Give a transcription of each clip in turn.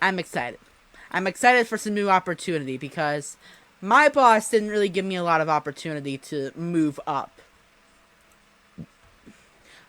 I'm excited. I'm excited for some new opportunity because my boss didn't really give me a lot of opportunity to move up.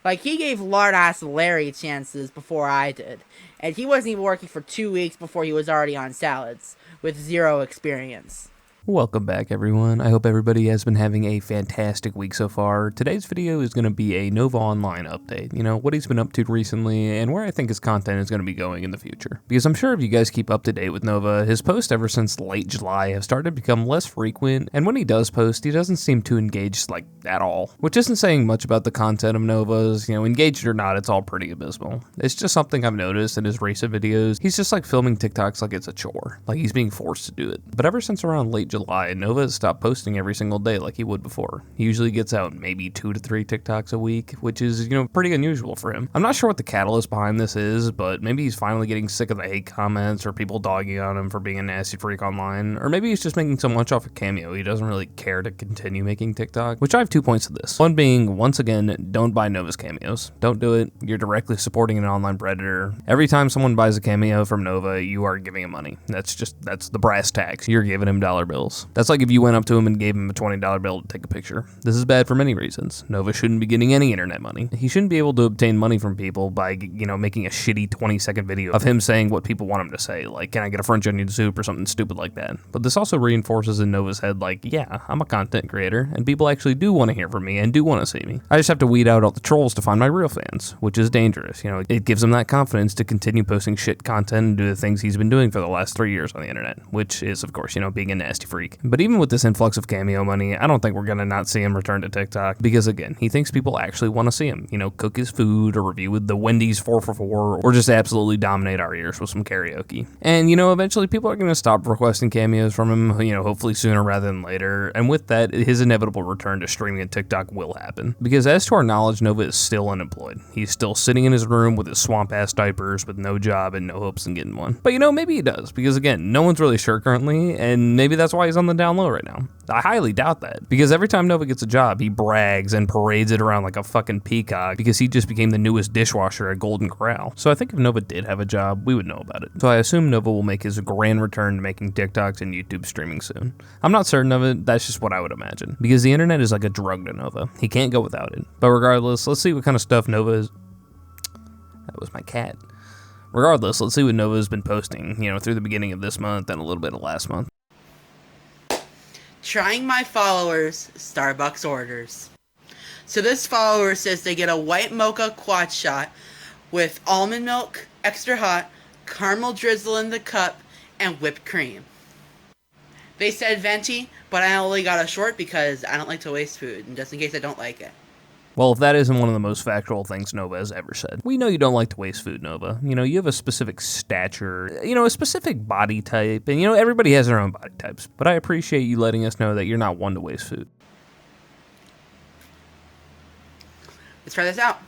Like, he gave lard-ass Larry chances before I did. And he wasn't even working for 2 weeks before he was already on salads, with zero experience. Welcome back, everyone. I hope everybody has been having a fantastic week so far. Today's video is going to be a Nova Online update, what he's been up to recently, and where I think his content is going to be going in the future. Because I'm sure if you guys keep up to date with Nova, his posts ever since late July have started to become less frequent, and when he does post, he doesn't seem too engaged, at all. Which isn't saying much about the content of Nova's, engaged or not, it's all pretty abysmal. It's just something I've noticed in his recent videos. He's just filming TikToks like it's a chore, like he's being forced to do it. But ever since around late July, Nova has stopped posting every single day like he would before. He usually gets out maybe 2 to 3 TikToks a week, which is, pretty unusual for him. I'm not sure what the catalyst behind this is, but maybe he's finally getting sick of the hate comments or people dogging on him for being a nasty freak online, or maybe he's just making so much off of Cameo he doesn't really care to continue making TikTok, which I have 2 points to this. One being, once again, don't buy Nova's cameos. Don't do it. You're directly supporting an online predator. Every time someone buys a cameo from Nova, you are giving him money. That's the brass tacks. You're giving him dollar bills. That's like if you went up to him and gave him a $20 bill to take a picture. This is bad for many reasons. Nova shouldn't be getting any internet money. He shouldn't be able to obtain money from people by, making a shitty 20-second video of him saying what people want him to say, like, can I get a French onion soup or something stupid like that. But this also reinforces in Nova's head, yeah, I'm a content creator, and people actually do want to hear from me and do want to see me. I just have to weed out all the trolls to find my real fans, which is dangerous. It gives him that confidence to continue posting shit content and do the things he's been doing for the last 3 years on the internet, which is, of course, being a nasty freak. But even with this influx of cameo money, I don't think we're gonna not see him return to TikTok, because again, he thinks people actually want to see him, cook his food or review with the Wendy's 4 for 4 or just absolutely dominate our ears with some karaoke. And eventually people are gonna stop requesting cameos from him, hopefully sooner rather than later, and with that, his inevitable return to streaming at TikTok will happen. Because as to our knowledge, Nova is still unemployed. He's still sitting in his room with his swamp-ass diapers with no job and no hopes in getting one. But maybe he does, because again, no one's really sure currently, and maybe that's why he's on the down low right now. I highly doubt that, because every time Nova gets a job, he brags and parades it around like a fucking peacock because he just became the newest dishwasher at Golden Corral. So I think if Nova did have a job, we would know about it. So I assume Nova will make his grand return to making TikToks and YouTube streaming soon. I'm not certain of it, that's just what I would imagine, because the internet is like a drug to Nova. He can't go without it. But regardless, let's see what kind of stuff Nova is... That was my cat. Regardless, let's see what Nova's been posting, through the beginning of this month and a little bit of last month. Trying my followers' Starbucks orders. So this follower says they get a white mocha quad shot with almond milk, extra hot, caramel drizzle in the cup, and whipped cream. They said venti, but I only got a short because I don't like to waste food, and just in case I don't like it. Well, if that isn't one of the most factual things Nova has ever said. We know you don't like to waste food, Nova. You have a specific stature, a specific body type, and everybody has their own body types. But I appreciate you letting us know that you're not one to waste food. Let's try this out.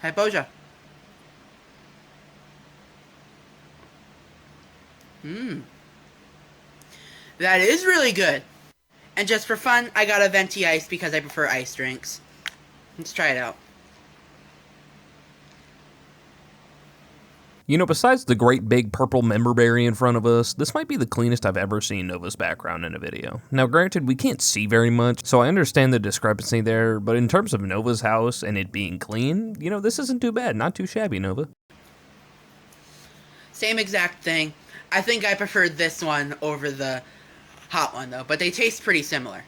Hypoja. That is really good. And just for fun, I got a venti ice because I prefer ice drinks. Let's try it out. Besides the great big purple member berry in front of us, this might be the cleanest I've ever seen Nova's background in a video. Now granted, we can't see very much, so I understand the discrepancy there, but in terms of Nova's house and it being clean, this isn't too bad, not too shabby, Nova. Same exact thing. I think I preferred this one over the hot one though, but they taste pretty similar.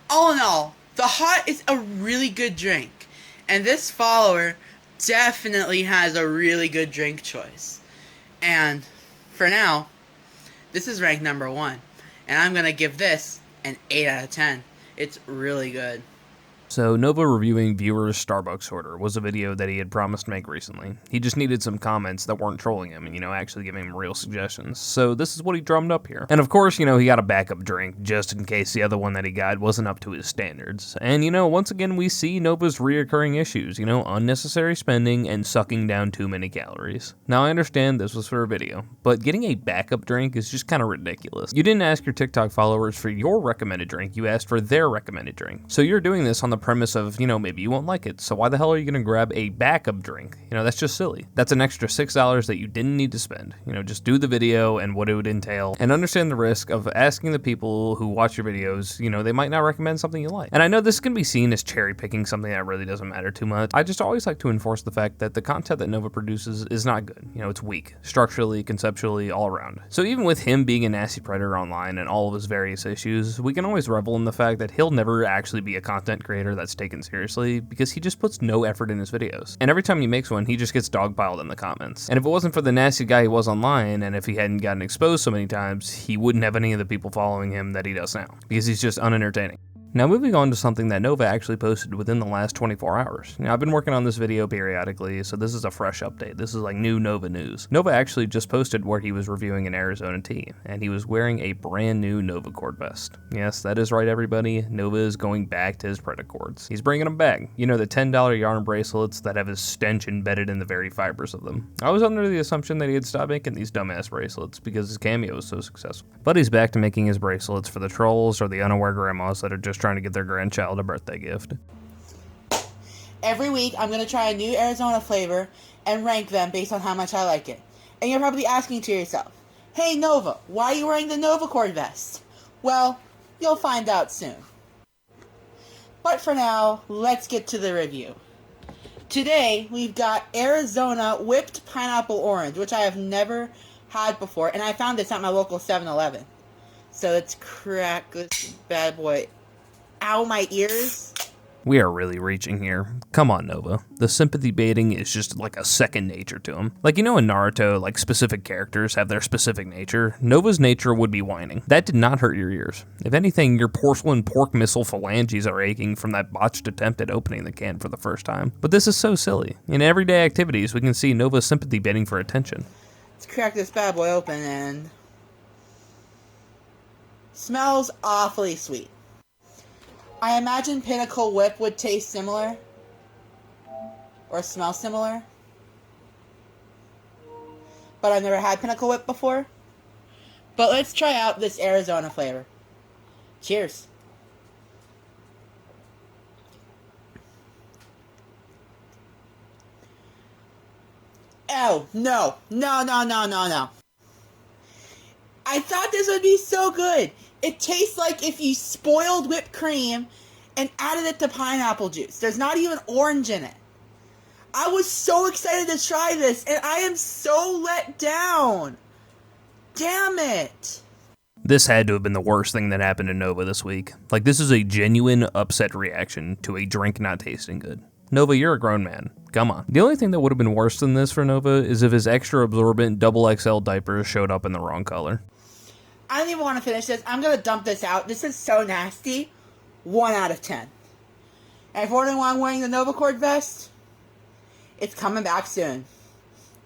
All in all, the hot is a really good drink, and this follower definitely has a really good drink choice. And for now, this is ranked number 1, and I'm gonna give this an 8 out of 10. It's really good. So, Nova reviewing viewers' Starbucks order was a video that he had promised to make recently. He just needed some comments that weren't trolling him and, actually giving him real suggestions. So this is what he drummed up here. And of course, he got a backup drink just in case the other one that he got wasn't up to his standards. And, once again, we see Nova's reoccurring issues, unnecessary spending and sucking down too many calories. Now, I understand this was for a video, but getting a backup drink is just kind of ridiculous. You didn't ask your TikTok followers for your recommended drink, you asked for their recommended drink. So you're doing this on the the premise of, maybe you won't like it, so why the hell are you going to grab a backup drink? That's just silly. That's an extra $6 that you didn't need to spend. Just do the video and what it would entail, and understand the risk of asking the people who watch your videos, they might not recommend something you like. And I know this can be seen as cherry picking something that really doesn't matter too much. I just always like to enforce the fact that the content that Nova produces is not good. It's weak, structurally, conceptually, all around. So even with him being a nasty predator online and all of his various issues, we can always revel in the fact that he'll never actually be a content creator that's taken seriously because he just puts no effort in his videos. And every time he makes one, he just gets dogpiled in the comments. And if it wasn't for the nasty guy he was online, and if he hadn't gotten exposed so many times, he wouldn't have any of the people following him that he does now, because he's just unentertaining. Now moving on to something that Nova actually posted within the last 24 hours. Now I've been working on this video periodically, so this is a fresh update. This is like new Nova news. Nova actually just posted where he was reviewing an Arizona tea, and he was wearing a brand new Paracord vest. Yes, that is right everybody, Nova is going back to his Paracords. He's bringing them back. The $10 yarn bracelets that have his stench embedded in the very fibers of them. I was under the assumption that he had stopped making these dumbass bracelets because his cameo was so successful. But he's back to making his bracelets for the trolls or the unaware grandmas that are just trying to get their grandchild a birthday gift. Every week, I'm going to try a new Arizona flavor and rank them based on how much I like it. And you're probably asking to yourself, hey Nova, why are you wearing the Paracord vest? Well, you'll find out soon. But for now, let's get to the review. Today, we've got Arizona whipped pineapple orange, which I have never had before, and I found this at my local 7-Eleven. So let's crack this bad boy. Ow, my ears. We are really reaching here. Come on, Nova. The sympathy baiting is just like a second nature to him. Like, in Naruto, like specific characters have their specific nature. Nova's nature would be whining. That did not hurt your ears. If anything, your porcelain pork missile phalanges are aching from that botched attempt at opening the can for the first time. But this is so silly. In everyday activities, we can see Nova's sympathy baiting for attention. Let's crack this bad boy open and... smells awfully sweet. I imagine Pinnacle Whip would taste similar. Or smell similar. But I've never had Pinnacle Whip before. But let's try out this Arizona flavor. Cheers. Oh, no. No. I thought this would be so good. It tastes like if you spoiled whipped cream and added it to pineapple juice. There's not even orange in it. I was so excited to try this, and I am so let down. Damn it. This had to have been the worst thing that happened to Nova this week. Like, this is a genuine upset reaction to a drink not tasting good. Nova, you're a grown man. Come on. The only thing that would have been worse than this for Nova is if his extra absorbent XXL diapers showed up in the wrong color. I don't even want to finish this. I'm going to dump this out. This is so nasty. 1 out of 10. And if you're wondering why I'm wearing the Paracord vest, it's coming back soon.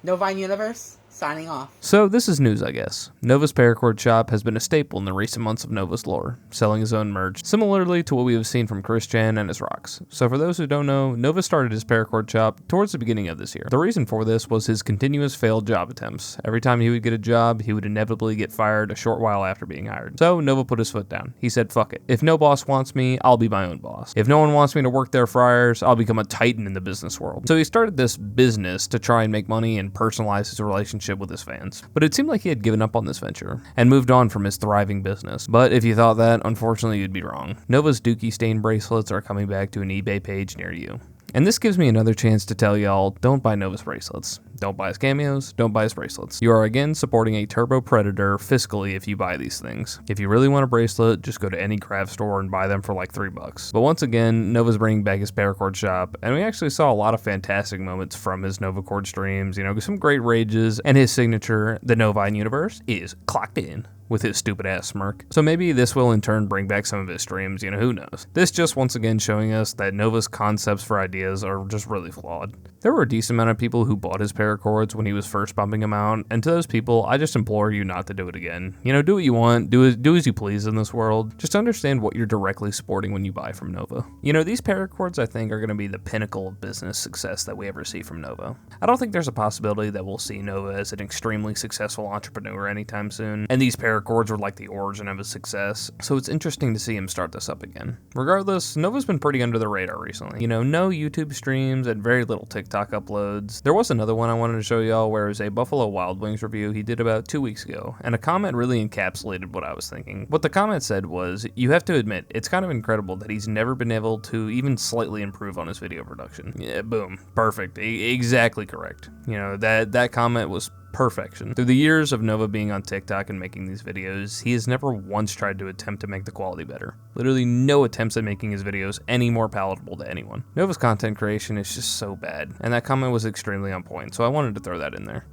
Novine Universe, signing off. So this is news, I guess. Nova's Paracord shop has been a staple in the recent months of Nova's lore, selling his own merch, similarly to what we have seen from Christian and his rocks. So for those who don't know, Nova started his Paracord shop towards the beginning of this year. The reason for this was his continuous failed job attempts. Every time he would get a job, he would inevitably get fired a short while after being hired. So Nova put his foot down. He said, fuck it. If no boss wants me, I'll be my own boss. If no one wants me to work their fryers, I'll become a titan in the business world. So he started this business to try and make money and personalize his relationship with his fans. But it seemed like he had given up on this venture and moved on from his thriving business. But if you thought that, unfortunately you'd be wrong. Nova's Dookie stain bracelets are coming back to an eBay page near you. And this gives me another chance to tell y'all, don't buy Nova's bracelets. Don't buy his cameos, don't buy his bracelets. You are again supporting a turbo predator fiscally if you buy these things. If you really want a bracelet, just go to any craft store and buy them for like $3. But once again, Nova's bringing back his Paracord shop, and we actually saw a lot of fantastic moments from his Novacord streams, some great rages, and his signature, the Novine Universe, is clocked in. With his stupid ass smirk. So maybe this will in turn bring back some of his streams, who knows. This just once again showing us that Nova's concepts for ideas are just really flawed. There were a decent amount of people who bought his Paracords when he was first bumping them out, and to those people, I just implore you not to do it again. Do what you want, do as you please in this world. Just understand what you're directly supporting when you buy from Nova. These Paracords I think are going to be the pinnacle of business success that we ever see from Nova. I don't think there's a possibility that we'll see Nova as an extremely successful entrepreneur anytime soon, and these Paracords Paracords were like the origin of his success, so it's interesting to see him start this up again. Regardless, Nova's been pretty under the radar recently. You know, no YouTube streams and very little TikTok uploads. There was another one I wanted to show y'all where it was a Buffalo Wild Wings review he did about 2 weeks ago, and a comment really encapsulated what I was thinking. What the comment said was, "You have to admit, it's kind of incredible that he's never been able to even slightly improve on his video production." Yeah, boom. Perfect. Exactly correct. You know, that comment was perfection. Through the years of Nova being on TikTok and making these videos, he has never once tried to attempt to make the quality better. Literally no attempts at making his videos any more palatable to anyone. Nova's content creation is just so bad, and that comment was extremely on point, so I wanted to throw that in there.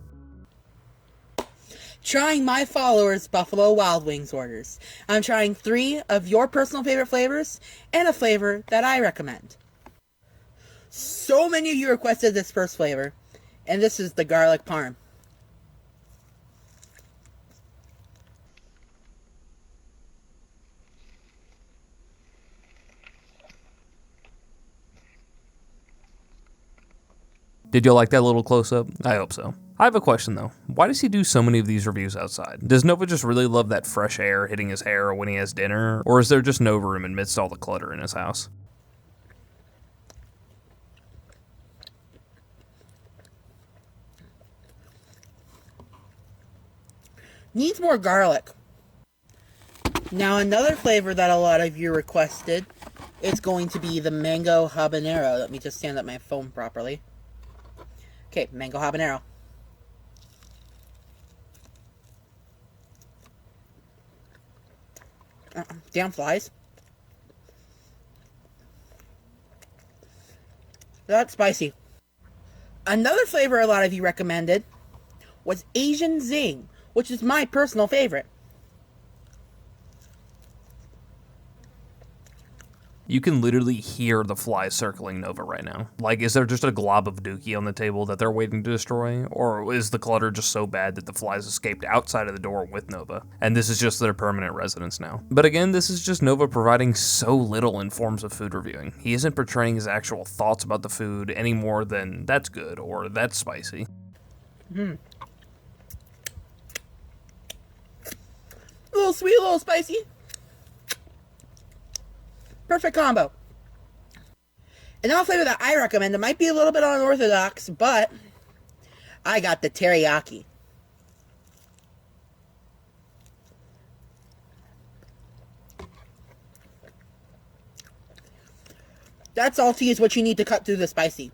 Trying my followers' Buffalo Wild Wings orders. I'm trying 3 of your personal favorite flavors and a flavor that I recommend. So many of you requested this first flavor, and this is the garlic parm. Did you like that little close-up? I hope so. I have a question though. Why does he do so many of these reviews outside? Does Nova just really love that fresh air hitting his hair when he has dinner? Or is there just no room amidst all the clutter in his house? Needs more garlic. Now another flavor that a lot of you requested is going to be the mango habanero. Let me just stand up my phone properly. Okay, mango habanero. Damn flies. That's spicy. Another flavor a lot of you recommended was Asian Zing, which is my personal favorite. You can literally hear the flies circling Nova right now. Like, is there just a glob of dookie on the table that they're waiting to destroy? Or is the clutter just so bad that the flies escaped outside of the door with Nova, and this is just their permanent residence now? But again, this is just Nova providing so little in forms of food reviewing. He isn't portraying his actual thoughts about the food any more than that's good or that's spicy. A little sweet, a little spicy. Perfect combo. Another flavor that I recommend, it might be a little bit unorthodox, but I got the teriyaki. That salty is what you need to cut through the spicy.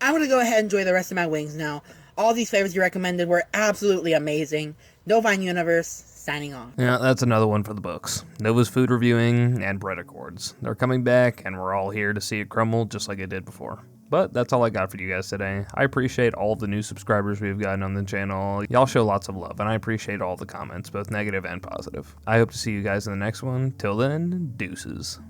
I'm going to go ahead and enjoy the rest of my wings now. All these flavors you recommended were absolutely amazing. Novine Universe, signing off. Yeah, that's another one for the books. Nova's food reviewing and Paracords. They're coming back, and we're all here to see it crumble just like it did before. But that's all I got for you guys today. I appreciate all the new subscribers we've gotten on the channel. Y'all show lots of love, and I appreciate all the comments, both negative and positive. I hope to see you guys in the next one. Till then, deuces.